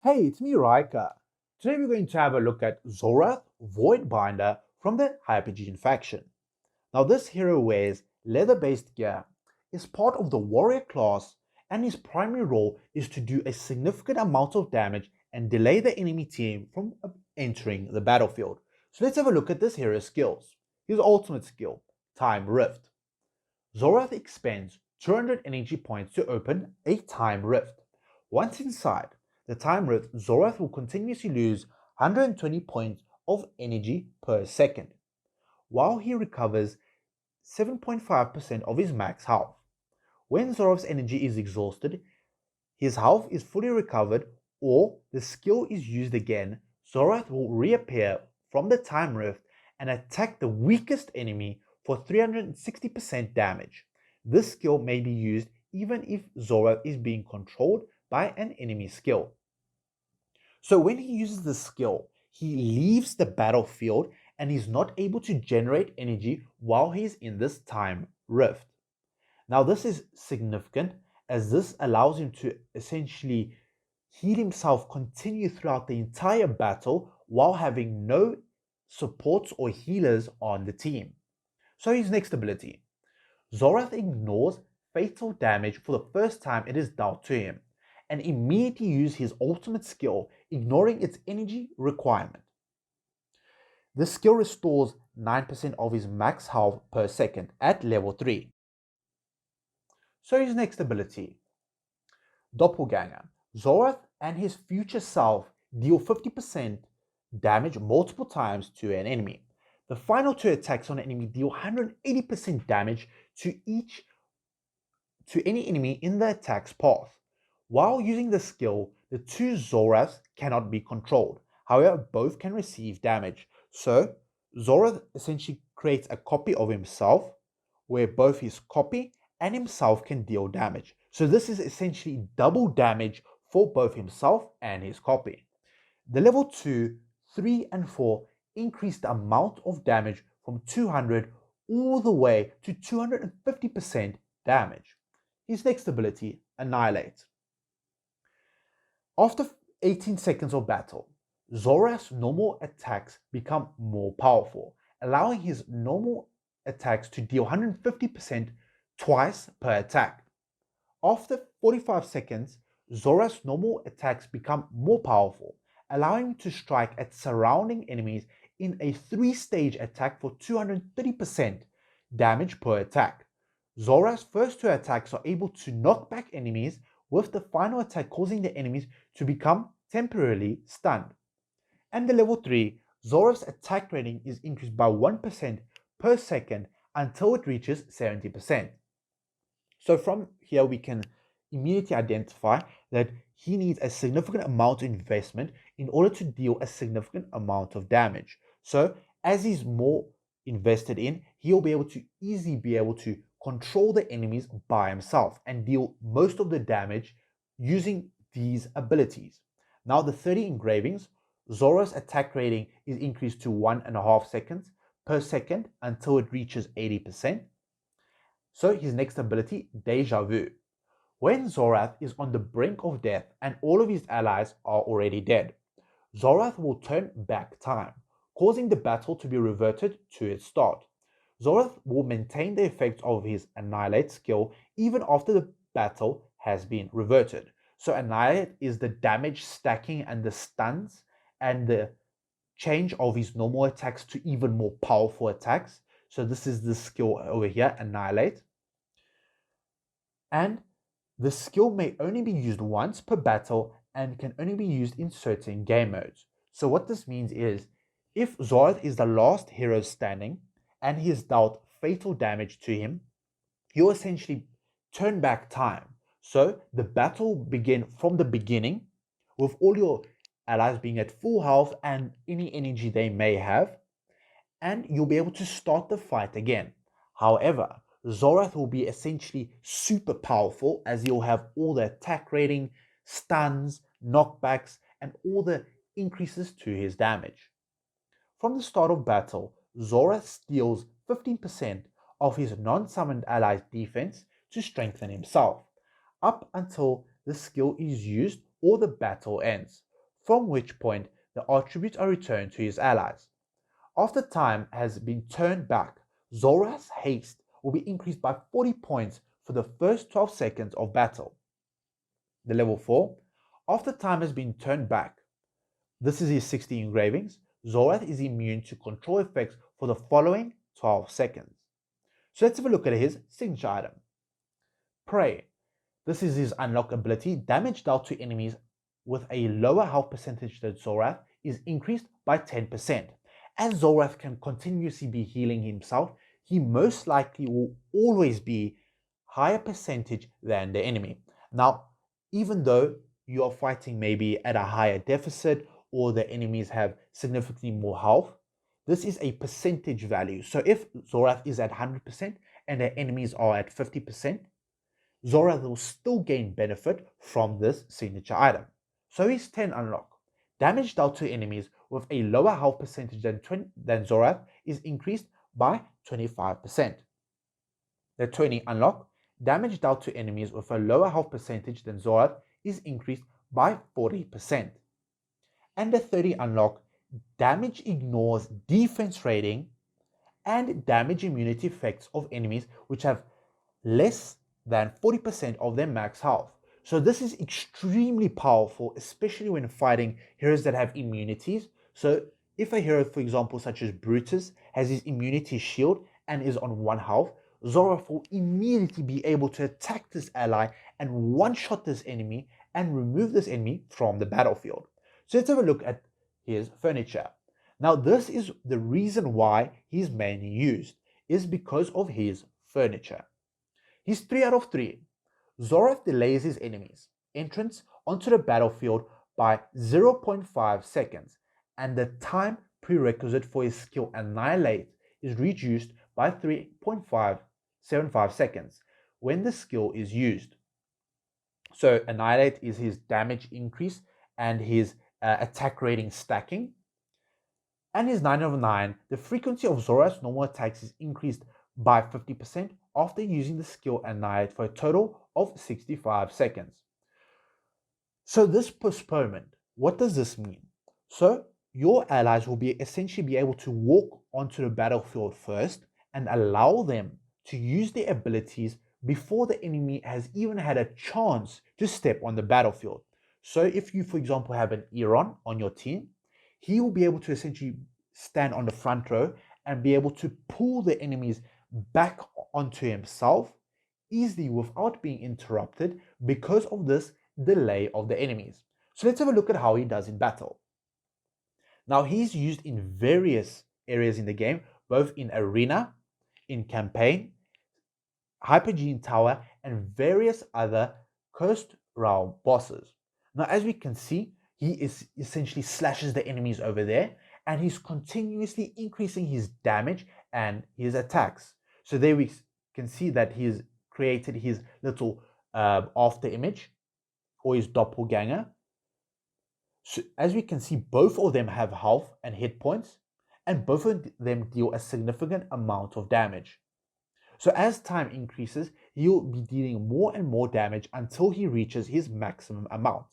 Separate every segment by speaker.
Speaker 1: Hey, it's me, Raika. Today we're going to have a look at Zolrath, Voidbinder from the Hypogean faction. Now this hero wears leather-based gear, is part of the warrior class, and his primary role is to do a significant amount of damage and delay the enemy team from entering the battlefield. So let's have a look at this hero's skills. His ultimate skill, Time Rift. Zolrath expends 200 energy points to open a Time Rift. Once inside the Time Rift, Zolrath will continuously lose 120 points of energy per second, while he recovers 7.5% of his max health. When Zolrath's energy is exhausted, his health is fully recovered, or the skill is used again, Zolrath will reappear from the Time Rift and attack the weakest enemy for 360% damage. This skill may be used even if Zolrath is being controlled by an enemy skill. So when he uses the skill, he leaves the battlefield and is not able to generate energy while he's in this Time Rift. Now this is significant as this allows him to essentially heal himself, continue throughout the entire battle while having no supports or healers on the team. So his next ability, Zolrath ignores fatal damage for the first time it is dealt to him, and immediately uses his ultimate skill, ignoring its energy requirement. This skill restores 9% of his max health per second at level 3. So his next ability, Doppelganger. Zolrath and his future self deal 50% damage multiple times to an enemy. The final two attacks on an enemy deal 180% damage to any enemy in the attack's path. While using the skill, the two Zolraths cannot be controlled. However, both can receive damage. So, Zolrath essentially creates a copy of himself where both his copy and himself can deal damage. So this is essentially double damage for both himself and his copy. The level 2, 3, and 4 increase the amount of damage from 200 all the way to 250% damage. His next ability, Annihilate. After 18 seconds of battle, Zolrath's normal attacks become more powerful, allowing his normal attacks to deal 150% twice per attack. After 45 seconds, Zolrath's normal attacks become more powerful, allowing him to strike at surrounding enemies in a 3-stage attack for 230% damage per attack. Zolrath's first 2 attacks are able to knock back enemies, with the final attack causing the enemies to become temporarily stunned. And the level 3, Zolrath's attack rating is increased by 1% per second until it reaches 70%. So from here we can immediately identify that he needs a significant amount of investment in order to deal a significant amount of damage. So as he's more invested in, he'll be able to easily be able to control the enemies by himself and deal most of the damage using these abilities. Now the 30 engravings, Zolrath's attack rating is increased to 1.5 seconds per second until it reaches 80%. So his next ability, Deja Vu. When Zolrath is on the brink of death and all of his allies are already dead, Zolrath will turn back time, causing the battle to be reverted to its start. Zolrath will maintain the effects of his Annihilate skill even after the battle has been reverted. So Annihilate is the damage stacking and the stuns and the change of his normal attacks to even more powerful attacks. So this is the skill over here, Annihilate. And the skill may only be used once per battle and can only be used in certain game modes. So what this means is, if Zolrath is the last hero standing and he has dealt fatal damage to him, he'll essentially turn back time. So the battle will begin from the beginning with all your allies being at full health and any energy they may have, and you'll be able to start the fight again. However, Zolrath will be essentially super powerful as he'll have all the attack rating, stuns, knockbacks, and all the increases to his damage. From the start of battle, Zolrath steals 15% of his non-summoned allies' defense to strengthen himself, up until the skill is used or the battle ends. from which point the attributes are returned to his allies. After time has been turned back, Zolrath's haste will be increased by 40 points for the first 12 seconds of battle. The level 4, after time has been turned back, this is his 60 engravings, Zolrath is immune to control effects for the following 12 seconds. So let's have a look at his signature item. Prey. This is his unlock ability. Damage dealt to enemies with a lower health percentage than Zolrath is increased by 10%. As Zolrath can continuously be healing himself, he most likely will always be higher percentage than the enemy. Now, even though you are fighting maybe at a higher deficit or the enemies have significantly more health, this is a percentage value. So if Zolrath is at 100% and the enemies are at 50%, Zolrath will still gain benefit from this signature item. So his 10 unlock. Damage dealt to enemies with a lower health percentage than Zolrath is increased by 25%. The 20 unlock. Damage dealt to enemies with a lower health percentage than Zolrath is increased by 40%. And the 30 unlock. Damage ignores defense rating and damage immunity effects of enemies which have less than 40% of their max health. So this is extremely powerful, especially when fighting heroes that have immunities. So if a hero, for example, such as Brutus, has his immunity shield and is on 1 health, Zolrath will immediately be able to attack this ally and one-shot this enemy and remove this enemy from the battlefield. So let's have a look at his furniture. Now this is the reason why he's mainly used, is because of his furniture. He's 3 out of 3. Zolrath delays his enemies' entrance onto the battlefield by 0.5 seconds, and the time prerequisite for his skill Annihilate is reduced by 3.575 seconds when the skill is used. So Annihilate is his damage increase and his attack rating stacking. And his 9 of 9, the frequency of Zolrath's normal attacks is increased by 50% after using the skill Annihilate for a total of 65 seconds. So this postponement, what does this mean? So your allies will essentially be able to walk onto the battlefield first and allow them to use their abilities before the enemy has even had a chance to step on the battlefield. So if you, for example, have an Eron on your team, he will be able to essentially stand on the front row and be able to pull the enemies back onto himself easily without being interrupted because of this delay of the enemies. So let's have a look at how he does in battle. Now he's used in various areas in the game, both in arena, in campaign, Hypogean Tower, and various other Cursed Realm bosses. Now as we can see, he is essentially slashes the enemies over there, and he's continuously increasing his damage and his attacks. So there we can see that he's created his little after image or his doppelganger. So as we can see, both of them have health and hit points, and both of them deal a significant amount of damage. So as time increases, he'll be dealing more and more damage until he reaches his maximum amount.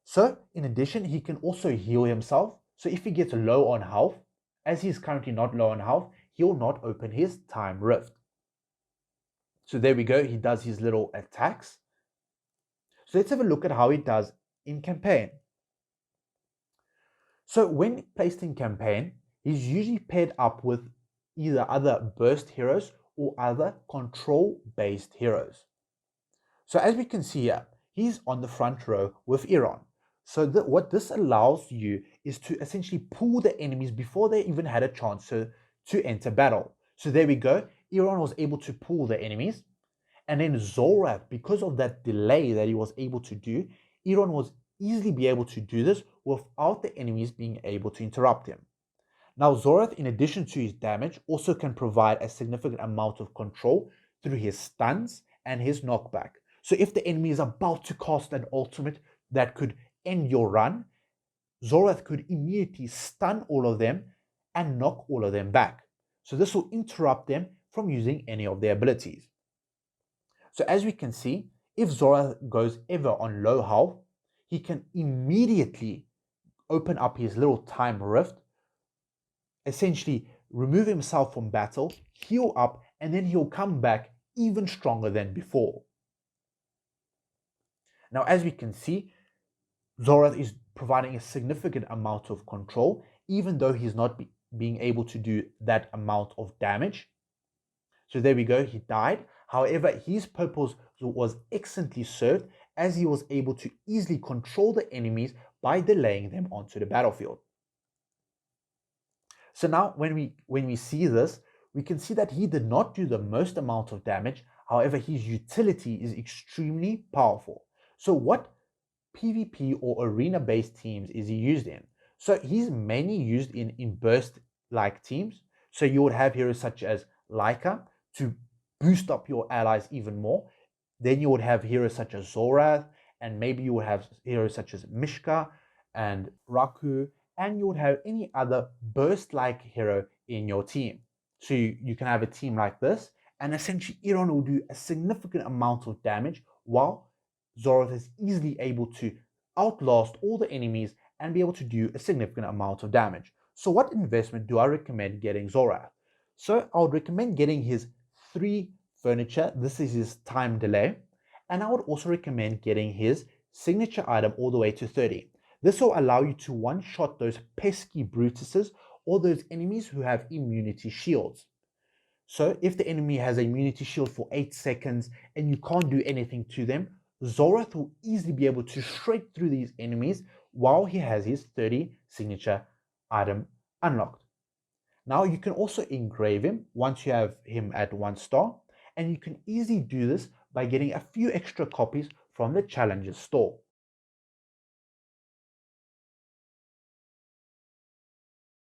Speaker 1: So in addition, he can also heal himself. So if he gets low on health, as he's currently not low on health, he'll not open his time rift. So there we go, he does his little attacks. So let's have a look at how he does in campaign. So when placed in campaign, he's usually paired up with either other burst heroes or other control-based heroes. So as we can see here, he's on the front row with Eron. So what this allows you is to essentially pull the enemies before they even had a chance to enter battle. So there we go, Eron was able to pull the enemies, and then Zolrath, because of that delay that he was able to do, Eron was easily be able to do this without the enemies being able to interrupt him. Now Zolrath, in addition to his damage, also can provide a significant amount of control through his stuns and his knockback. So if the enemy is about to cast an ultimate that could end your run, Zolrath could immediately stun all of them and knock all of them back. So this will interrupt them from using any of their abilities. So as we can see, if Zolrath goes ever on low health, he can immediately open up his little time rift, essentially remove himself from battle, heal up, and then he'll come back even stronger than before. Now, as we can see, Zolrath is providing a significant amount of control, even though he's not being able to do that amount of damage. So there we go, he died. However, his purpose was excellently served, as he was able to easily control the enemies by delaying them onto the battlefield. So now when we see this, we can see that he did not do the most amount of damage. However, his utility is extremely powerful. So what PvP or arena-based teams is he used in? So he's mainly used in burst-like teams. So you would have heroes such as Laika to boost up your allies even more. Then you would have heroes such as Zolrath, and maybe you would have heroes such as Mishka and Raku, and you would have any other burst-like hero in your team. So you can have a team like this, and essentially Iron will do a significant amount of damage, while Zolrath is easily able to outlast all the enemies and be able to do a significant amount of damage. So what investment do I recommend getting Zolrath? So I would recommend getting his 3 furniture. This is his time delay. And I would also recommend getting his signature item all the way to 30. This will allow you to one-shot those pesky Brutuses or those enemies who have immunity shields. So if the enemy has an immunity shield for 8 seconds and you can't do anything to them, Zolrath will easily be able to shred through these enemies while he has his 30 signature item unlocked. Now you can also engrave him once you have him at 1 star, and you can easily do this by getting a few extra copies from the Challenger's store.